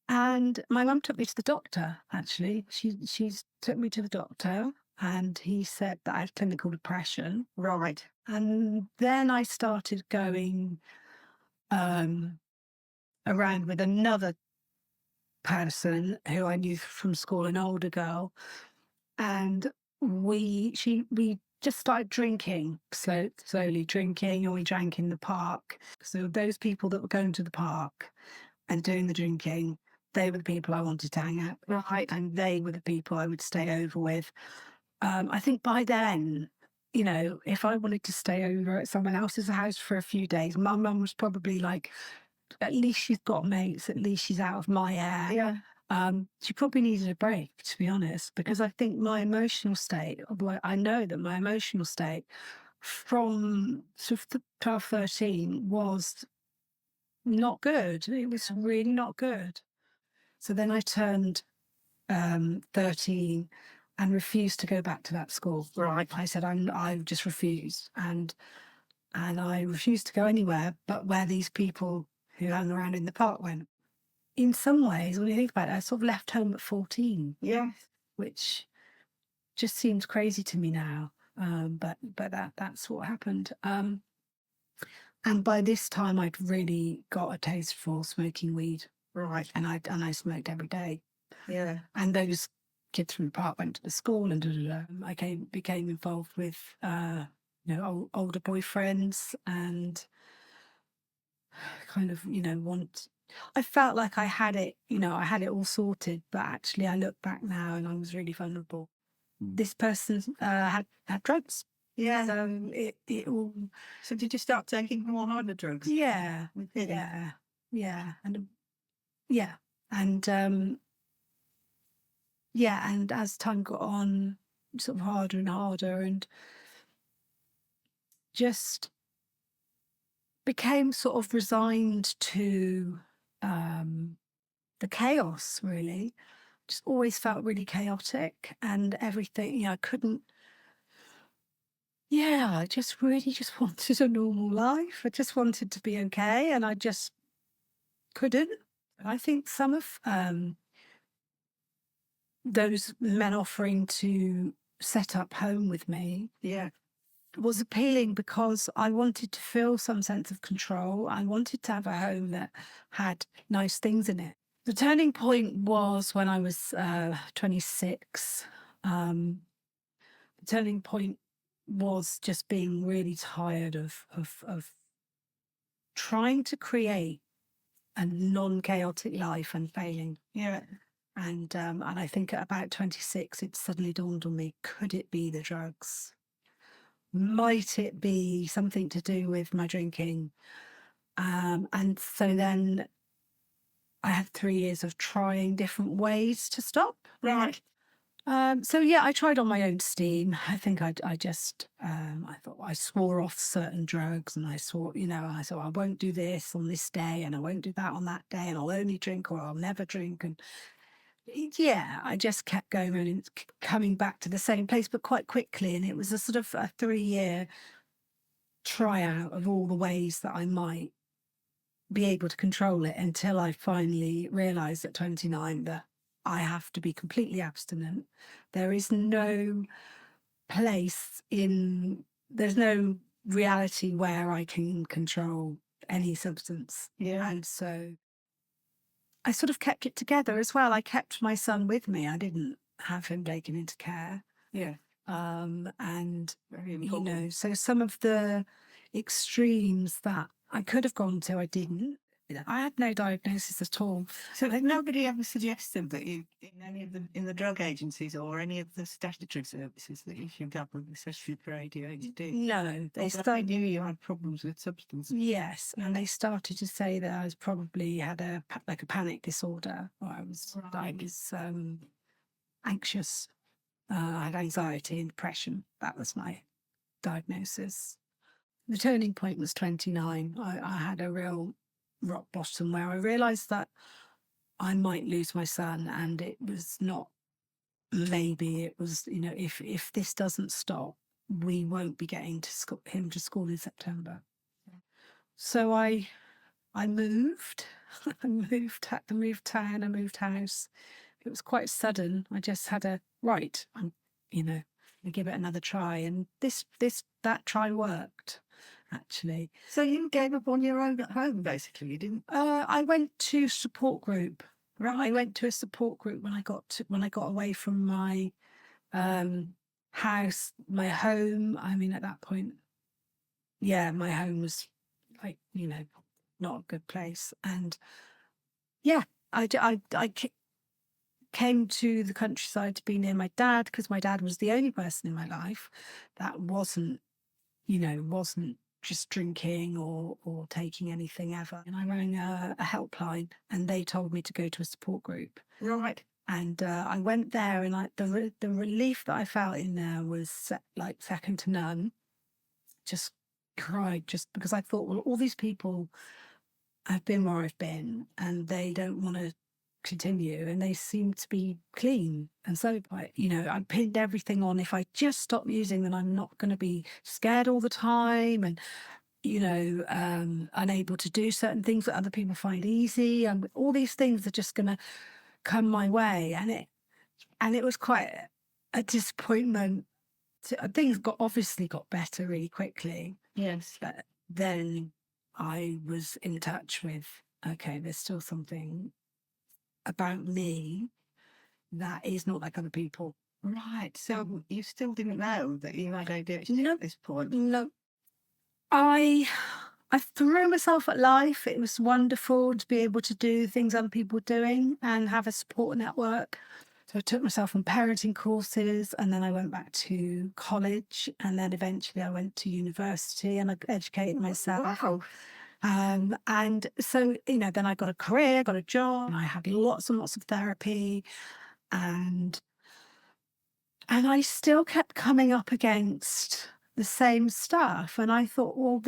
And my mum took me to the doctor, actually. She's took me to the doctor and he said that I had clinical depression. Right. And then I started going around with another person who I knew from school, an older girl. And we just started drinking, slowly drinking, and we drank in the park. So those people that were going to the park and doing the drinking, they were the people I wanted to hang out with, right, and they were the people I would stay over with. I think by then, you know, if I wanted to stay over at someone else's house for a few days, my mum was probably like, at least she's got mates, at least she's out of my air. Yeah. She probably needed a break, to be honest, because I think my emotional state, I know that my emotional state from sort of 12, 13 was not good. It was really not good. So then I turned 13 and refused to go back to that school. Right. I said, I just refused. And I refused to go anywhere but where these people who hung around in the park went. In some ways, when you think about it, I sort of left home at 14. Yeah. Which just seems crazy to me now. But that's what happened. And by this time, I'd really got a taste for smoking weed. Right. And I smoked every day. Yeah. And those kids from the park went to the school and I became involved with older boyfriends and kind of, I felt like I had it, I had it all sorted, but actually I look back now and I was really vulnerable. This person had drugs. Yeah. So it all. So did you start taking more harder drugs? Yeah. Yeah. Yeah. And yeah. And and as time got on, sort of harder and harder, and just became sort of resigned to the chaos, really. Just always felt really chaotic and everything, I couldn't. Yeah, I just really just wanted a normal life. I just wanted to be okay, and I just couldn't. I think some of those men offering to set up home with me, Yeah. was appealing because I wanted to feel some sense of control. I wanted to have a home that had nice things in it. The turning point was when I was 26. The turning point was just being really tired of trying to create a non-chaotic life and failing. Yeah. And I think at about 26, it suddenly dawned on me, could it be the drugs? Might it be something to do with my drinking? And so then I had 3 years of trying different ways to stop. Right. So yeah, I tried on my own steam. I think I just I thought I swore off certain drugs, and I swore, I thought I won't do this on this day, and I won't do that on that day, and I'll only drink or I'll never drink. And yeah, I just kept going and coming back to the same place, but quite quickly. And it was a sort of a 3-year tryout of all the ways that I might be able to control it, until I finally realized at 29 that I have to be completely abstinent. There is no there's no reality where I can control any substance. Yeah. And so I sort of kept it together as well. I kept my son with me. I didn't have him taken into care. Yeah. And, Very important. so some of the extremes that I could have gone to, I didn't. I had no diagnosis at all. So nobody ever suggested that you, in the drug agencies or any of the statutory services, that you should have, especially for ADHD? No, they They knew you had problems with substance. Yes, and they started to say that I was probably had a panic disorder, or I was anxious. I had anxiety and depression. That was my diagnosis. The turning point was 29. I had a real rock bottom where I realised that I might lose my son, and it was not maybe, it was, if this doesn't stop, we won't be getting him to school in September. So I moved. I had to move town. I moved house. It was quite sudden. I just had I'm give it another try, and that try worked, actually. So you gave up on your own at home, basically. You didn't. I went to support group. Right, I went to a support group when I got away from my house, my home. I mean, at that point, yeah, my home was not a good place, and yeah, I came to the countryside to be near my dad, because my dad was the only person in my life that wasn't just drinking or taking anything ever. And I rang a helpline, and they told me to go to a support group. Right. And I went there, and the relief that I felt in there was second to none. Just cried, just because I thought, well, all these people have been where I've been, and they don't want to continue, and they seem to be clean. And so I pinned everything on, if I just stop using, then I'm not going to be scared all the time, and unable to do certain things that other people find easy, and all these things are just going to come my way. And it was quite a disappointment. Things obviously got better really quickly. Yes. But then I was in touch with, okay, there's still something about me that is not like other people. Right. So you still didn't know that you had ADHD at this point? No. I threw myself at life. It was wonderful to be able to do things other people were doing and have a support network. So I took myself on parenting courses, and then I went back to college, and then eventually I went to university and I educated myself. Wow. And so, then I got a career, got a job, and I had lots and lots of therapy, and I still kept coming up against the same stuff. And I thought, well,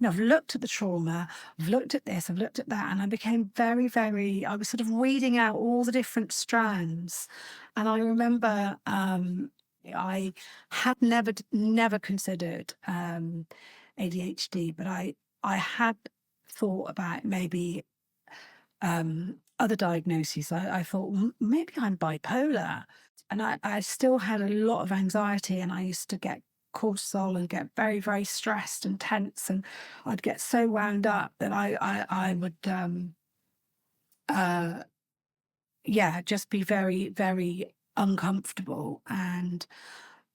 I've looked at the trauma, I've looked at this, I've looked at that, and I became very, very, I was sort of weeding out all the different strands. And I remember I had never considered ADHD, but I had thought about maybe other diagnoses. I thought, well, maybe I'm bipolar. And I still had a lot of anxiety, and I used to get cortisol and get very, very stressed and tense, and I'd get so wound up that I would just be very, very uncomfortable. And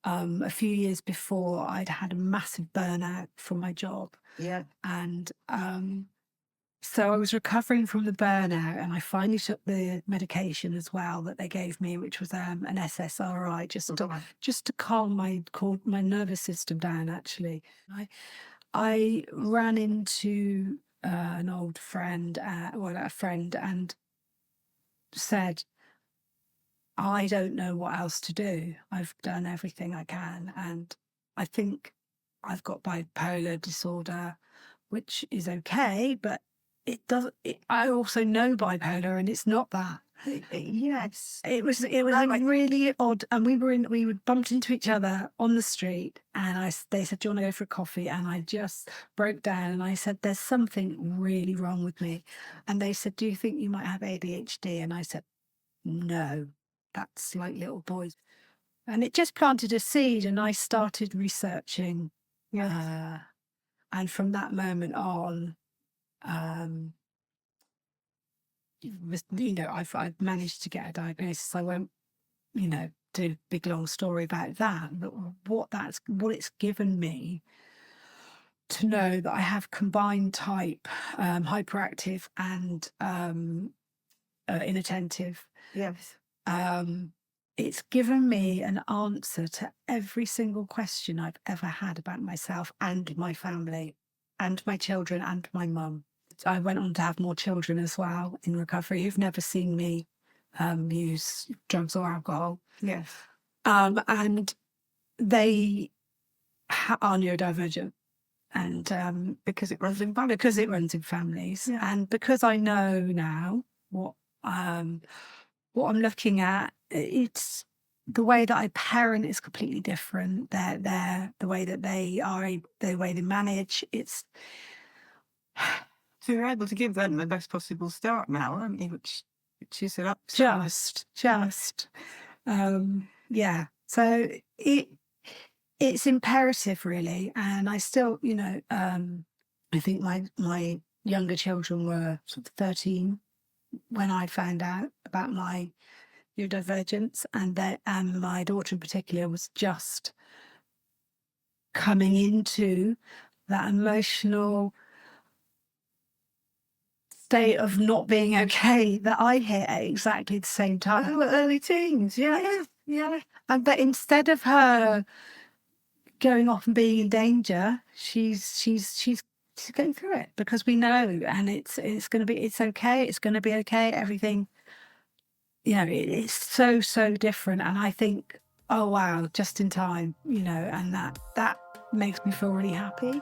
a few years before, I'd had a massive burnout from my job. Yeah. And so I was recovering from the burnout, and I finally took the medication as well that they gave me, which was an SSRI, just to calm my nervous system down, actually. I ran into an old friend, a friend, and said, I don't know what else to do. I've done everything I can, and I think I've got bipolar disorder, which is okay, but it doesn't. I also know bipolar, and it's not that. Yes. It was like really odd, and we bumped into each other on the street, and they said, "Do you want to go for a coffee?" And I just broke down, and I said, "There's something really wrong with me," and they said, "Do you think you might have ADHD?" And I said, "No, that's like little boys," and it just planted a seed, and I started researching, and from that moment on, I've managed to get a diagnosis. I won't, do a big long story about that, but what it's given me to know that I have combined type, hyperactive and inattentive. Yes. It's given me an answer to every single question I've ever had about myself and my family and my children and my mum. I went on to have more children as well in recovery who've never seen me use drugs or alcohol. Yes. And they are neurodivergent. And Because it runs in families. Yeah. And because I know now what I'm looking at, it's the way that I parent is completely different. The way that the way they manage, it's So you're able to give them the best possible start now, aren't you? Which is an up. just yeah. So it's imperative, really. And I still, I think my younger children were sort of 13 when I found out about my neurodivergence, and my daughter in particular was just coming into that emotional state of not being okay that I hit at exactly the same time. Early teens, Yeah. And but instead of her going off and being in danger, she's going through it because we know, and it's okay. It's going to be okay. Everything, it's so different. And I think, oh wow, just in time, and that makes me feel really happy.